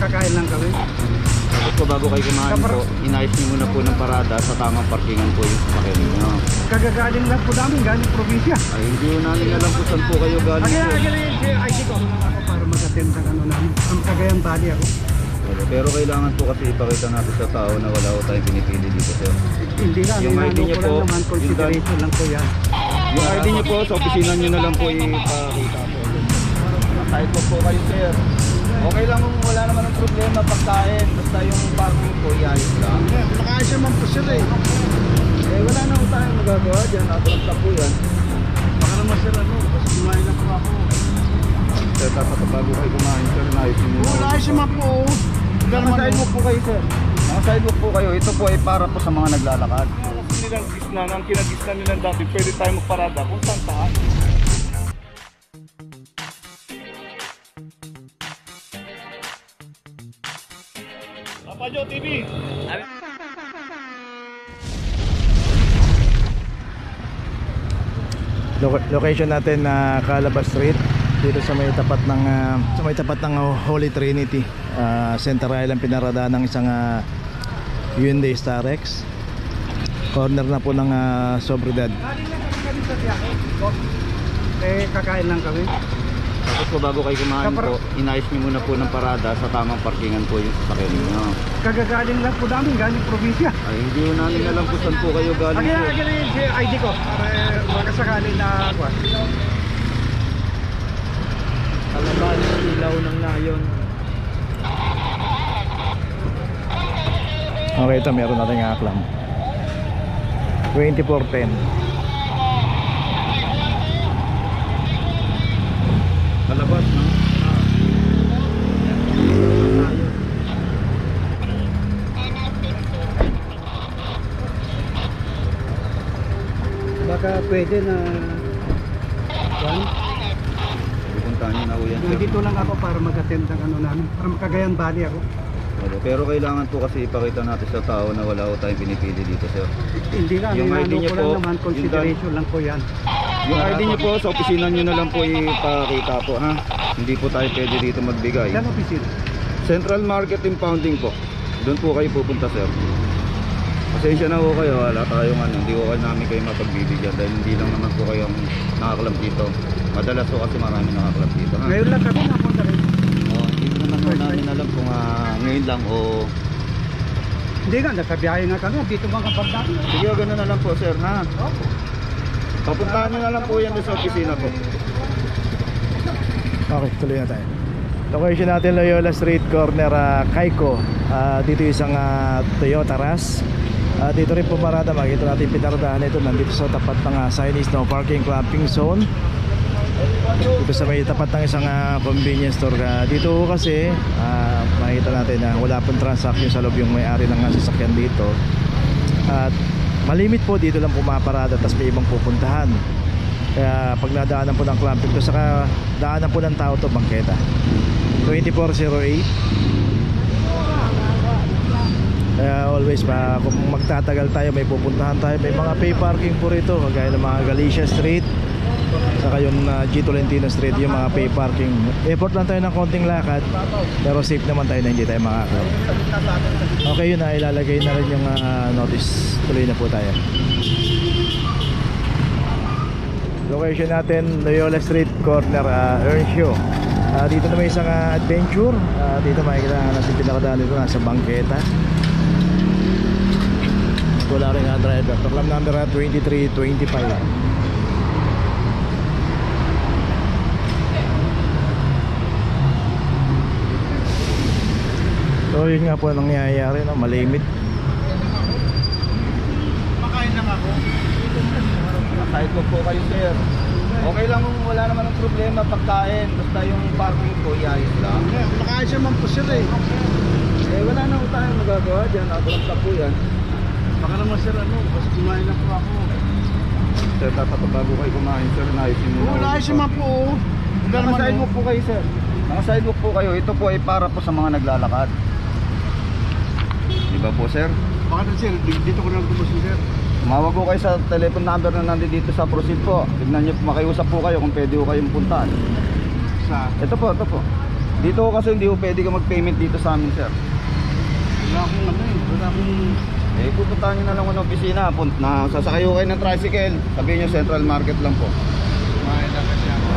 kakain lang kami. Tapos po bago kayo kumain po, inayos niyo muna po ng parada sa tamang parkingan po yung sasakyan ninyo. Kagagaling lang po namin, galing probinsya. Ay hindi po namin alam kung saan po kayo galing po. Kaya ID ko ako para mag-attend sa ano namin. Ang Cagayan Valley ako. Pero kailangan po kasi ipakita natin sa tao na wala ko tayong pinipili dito, sir. Hindi lang, yung ID niyo po, naman, consideration lang po yan. Yung ID niyo po, sa opisina niyo na lang po ipakita po. Kahit po kayo, sir. Okay lang kung wala naman ang problema pagkain. Basta yung parking po, iayos lang. Nakaayos naman po sila eh. Wala na po tayong magagawa dyan. Nakulap po yan. Baka naman sila kasi kumain lang po ako. Sir, dapat bago kayo kumain, sir, naayusin niyo. Nakaayos naman po. Naka-sidewalk po kayo, sir. Naka-sidewalk po kayo. Ito po ay para po sa mga naglalakad. Nilang gisna, ang kinagisna nilang dati, pwede tayo magparada kung saan saan. Papajo TV! Location natin na Calabas Street dito sa may tapat ng Holy Trinity, Center Island, pinarada ng isang Hyundai Starex. Corner na po ng Sobridad. Kakain lang kami. Tapos po bago kayo kumain po, inayos niyo muna po ng parada sa tamang parkingan po yung sasakyan ninyo. Kagagaling lang po namin, galing probinsya. Ay hindi po namin alam kung saan po kayo galing po. Kaya ID ko para makasakali na ako. Alaban, ilaw ng nayon. Okay, ito meron natin aklam 2410. Kalabas, no? Baka pwede na Pupuntahan niyo na po yan, sir. nandito lang ako para mag-attend ng ano namin, para Cagayan Valley ako. Pero kailangan po kasi ipakita natin sa tao na wala ko tayong pinipili dito, sir. Hindi lang, Yung ID niyo po, naman, consideration lang po yan. Yung ID niyo po, sa opisina niyo na lang po ipakita po, ha? Hindi po tayo pwede dito magbigay. Saan opisina? Central Market Impounding po. Doon po kayo pupunta, sir. Pasensya na po kayo, wala tayong hindi ko namin kayo mapagbibigyan dahil hindi lang naman po kayong nakaklab dito. Madalas po kasi marami nakaklab dito, ha? Ngayon lang kami napunta rin. Hindi naman po namin alam kung ngayon lang o... Hindi nga, nagkabiyahe nga kami, dito mga kapagdaan. Sige, gano'n na lang po, sir, ha? Papuntahan nyo na lang po yan sa opisina po. Okay, tuloy na tayo. Location natin Loyola Street, corner Kaiko. Dito isang Toyota Rush. Dito rin pumarada, makikita natin pinaradahan ito. Nandito sa tapat ng signage no parking clamping zone. Dito sa may tapat ng isang convenience store. Dito kasi makikita natin na wala pong transaction sa loob yung may-ari ng sasakyan dito. At malimit po dito lang pumaparada, tapos may ibang pupuntahan. Kaya pag nadaanan po ng clamping to, saka daanan po ng tao to, bangketa 2408. Kaya always kung magtatagal tayo, may pupuntahan tayo, may mga pay parking po rito, kagaya ng mga Galicia Street, saka yung G. Tolentino Street, yung mga pay parking. Effort lang tayo ng konting lakad, pero safe naman tayo na hindi tayo makakal. Okay, yun na, ilalagay na rin yung notice. Tuloy na po tayo. Location natin Loyola Street, corner Earnshaw. Dito na may isang adventure. Dito makikita natin pinakadaan dito, nasa bangketa. Wala rin driver. Taklam number 2325. So yun nga po nangyayari, no? Malimit. Makain lang ako. Kahit po kayo, sir. Okay lang kung wala naman ang problema pagkain. Basta yung parking po, iayos lang. Nakaayos naman po sila eh. Wala na po tayong magagawa dyan. Nakulap po yan. Baka naman sir kasi kumain lang po ako. Sir, dapat bago kayo kumain, sir, naayusin nyo. Nakaayos naman po. Naka-sidewalk po kayo, sir. Naka-sidewalk po kayo. Ito po ay para po sa mga naglalakad. Diba po, sir? Baka na sir, dito ko lang gusto sir. Tumawag po kayo sa telephone number na nandito sa Proceed po. Tignan nyo, makiusap po kayo kung pwede po kayong puntaan. Sa? Ito po, ito po. Dito kasi hindi ko pwede ka mag-payment dito sa amin, sir. Wala akong ano eh. Wala akong... Eh, pupuntahan nyo na lang ng opisina. Sasakay ko kayo ng tricycle. Sabihin nyo, Central Market lang po. Kumain na kasi ako.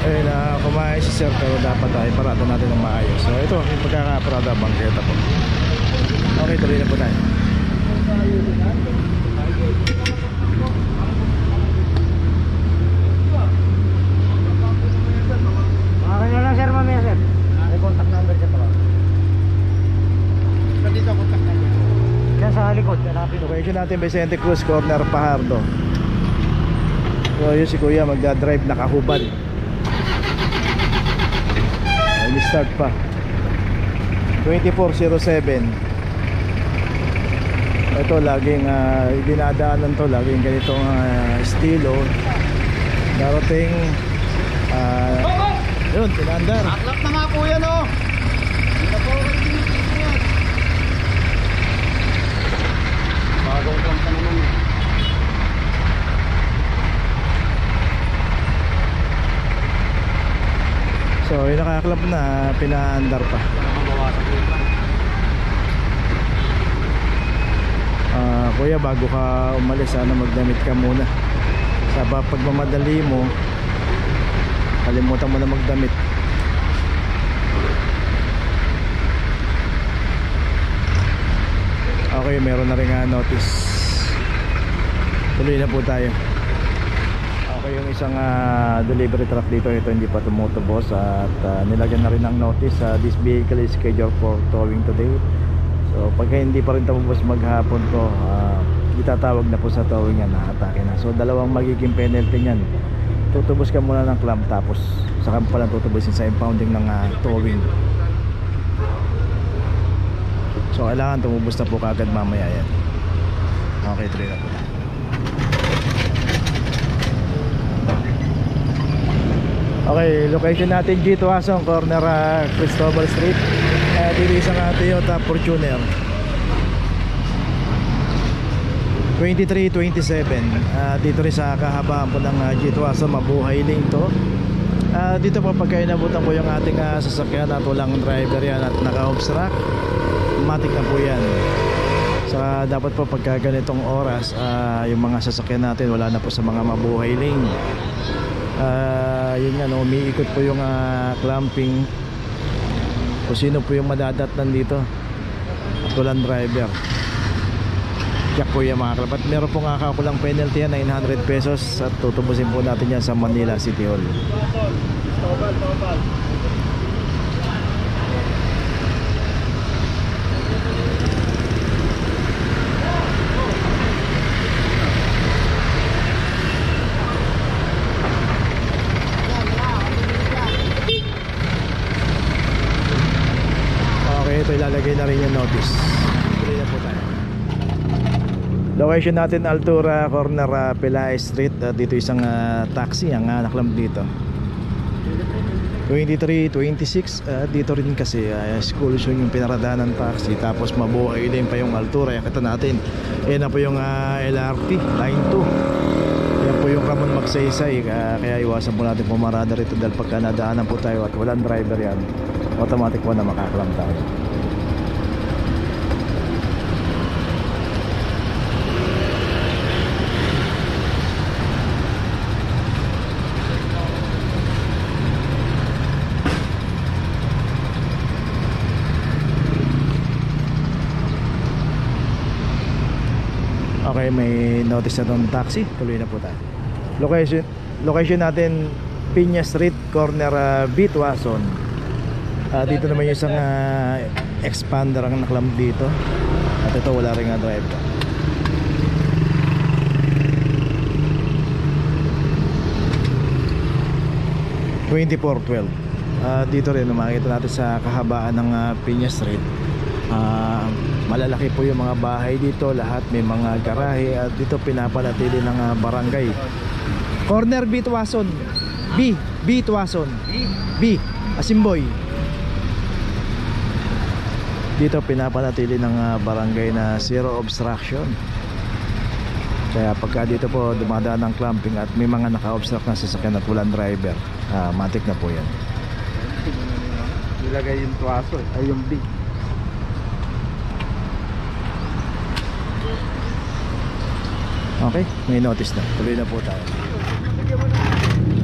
Ayun na kumain si sir, pero dapat ay parada natin ng maayos. So ito, yung pagkakaparada bangketa po. Okay, tuloy na po tayo. Okay na lang sir, mamaya sir. May contact number siya pa. Dito contact number. Diyan sa likod, hanapin. Location natin Vicente Cruz, corner Pajardo. So yun si kuya magdadrive nakahubad. Ay, start pa 2407. Ito laging dinadaanan to, laging ganitong estilo. Darating yun, pinandar. Aklap na nga po yan, oh. Hindi na po ako yan. Bagong lang ka naman. So yung nakaklap na, pinaandar pa. Kuya, bago ka umalis, sana magdamit ka muna. Sa pagmamadali mo, kalimutan mo na magdamit. Okay, meron na rin notice. Tuloy na po tayo. Okay, yung isang delivery truck dito, ito hindi pa tumutubos at nilagyan na rin ng notice. This vehicle is scheduled for towing today. So pagka hindi pa rin tumubos maghapon to, itatawag na po sa towing yan, nakatake na. So dalawang magiging penalty nyan. Tutubos ka muna ng clamp, tapos saka pa lang tutubusin sa impounding ng towing. So kailangan tumubos na po kagad mamaya yan. Okay, tuloy na po. Okay, location natin G. Tuasong, corner Cristobal Street. Dito isang Toyota Fortuner 2327. Dito rin sa kahabaan po ng G. Tuasong, mabuhay lane to. Dito po pagka inabutan po yung ating sasakyan at walang driver yan at naka-obstruct, matik na po yan. Saka dapat po pagka ganitong oras, yung mga sasakyan natin wala na po sa mga mabuhay lane. Yun nga, no, umiikot po yung clamping. Kung sino po yung madadatnan dito at walang driver, check po yung mga klap. At meron po nga kakulang penalty yan, 900 pesos, at tutubusin po natin yan sa Manila City Hall. Ito ilalagay na rin yung notice. Tuloy na po tayo. Location natin Altura, corner Pelay Street. Dito isang taxi ang naklam dito 2326. Dito rin kasi school zone yung pinaradahan ng taxi. Tapos mabuhay din pa yung Altura. Yakita natin, yan na po yung LRT line 2. Yan po yung Ramon Magsaysay. Kaya iwasan po natin pumarada rito, dahil pagka nadaanan po tayo at walang driver yan, automatic po na makaklam tayo. Okay, may notice na ng taxi. Tuloy na po tayo. Location natin Piña Street, corner B. Tuason. Dito naman yung isang expander ang naklam dito. At ito wala rin nga driver. Dito rin makikita natin sa kahabaan ng Piña Street. Malalaki po yung mga bahay dito, lahat may mga garahe, at dito pinapanatili ng barangay. Corner B. Tuason. B. Tuason. B. Asimboy. Dito pinapanatili ng barangay na zero obstruction. Kaya pagka dito po dumadaan ng clamping at may mga naka-obstruct na sasakyan at walang driver, matik na po yan. Nilagay yung tuwaso, ay yung big. Okay, may notice na. Tuloy na po tayo.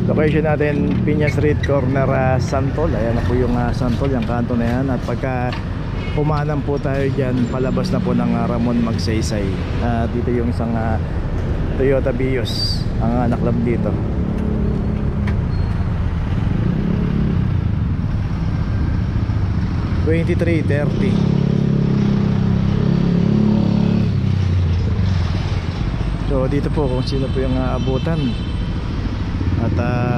Location natin, Piña Street, corner Santol. Ayan na po yung Santol, yung kanto na yan. At pagka pumanan po tayo dyan, palabas na po ng Ramon Magsaysay. Dito yung isang Toyota Vios ang naklab dito. $23.30. So dito po kung sino po yung abutan. At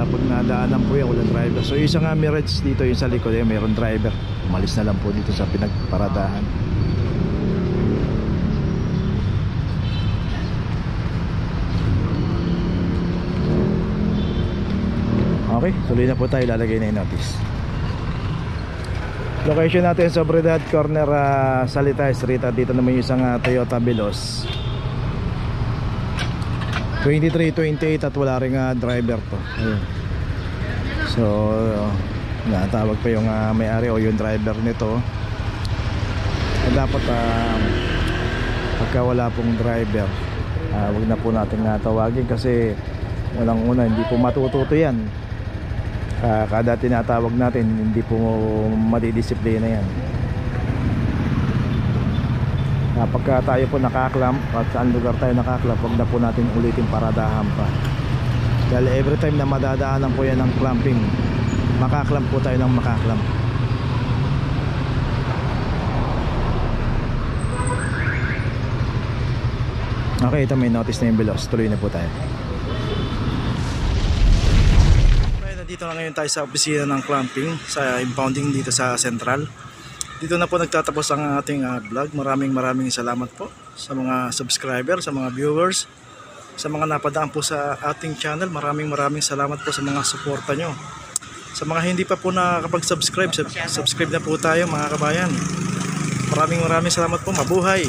pag nadaanan po yung walang driver. So yung isang Mirage dito yung sa likod, mayroon driver. Umalis na lang po dito sa pinagparadahan. Okay, tuloy na po tayo, lalagay na yung notice. Location natin sa Sobriedad corner Salita Street. At dito naman yung isang Toyota Veloz 2328 at wala ring driver to. Ayun. So natawag pa yung may-ari o yung driver nito. Dapat pagka wala pong driver, wag na po natin tawagin kasi walang una, hindi po matututo yan. Kada tinatawag natin hindi po madidisiplina yan. Pagka tayo po nakaklamp at saan lugar tayo nakaklamp, wag na po natin ulitin paradahan pa. Dahil every time na madadaanan po yan ng clamping, makaklamp po tayo ng makaklamp. Okay, ito may notice na yung Veloz. Tuloy na po tayo. Dito na ngayon tayo sa opisina ng clamping sa impounding dito sa Central. Dito na po nagtatapos ang ating vlog. Maraming salamat po sa mga subscriber, sa mga viewers, sa mga napadaan po sa ating channel. Maraming salamat po sa mga suporta nyo. Sa mga hindi pa po nakakapag-subscribe, subscribe na po tayo mga kabayan. Maraming salamat po. Mabuhay!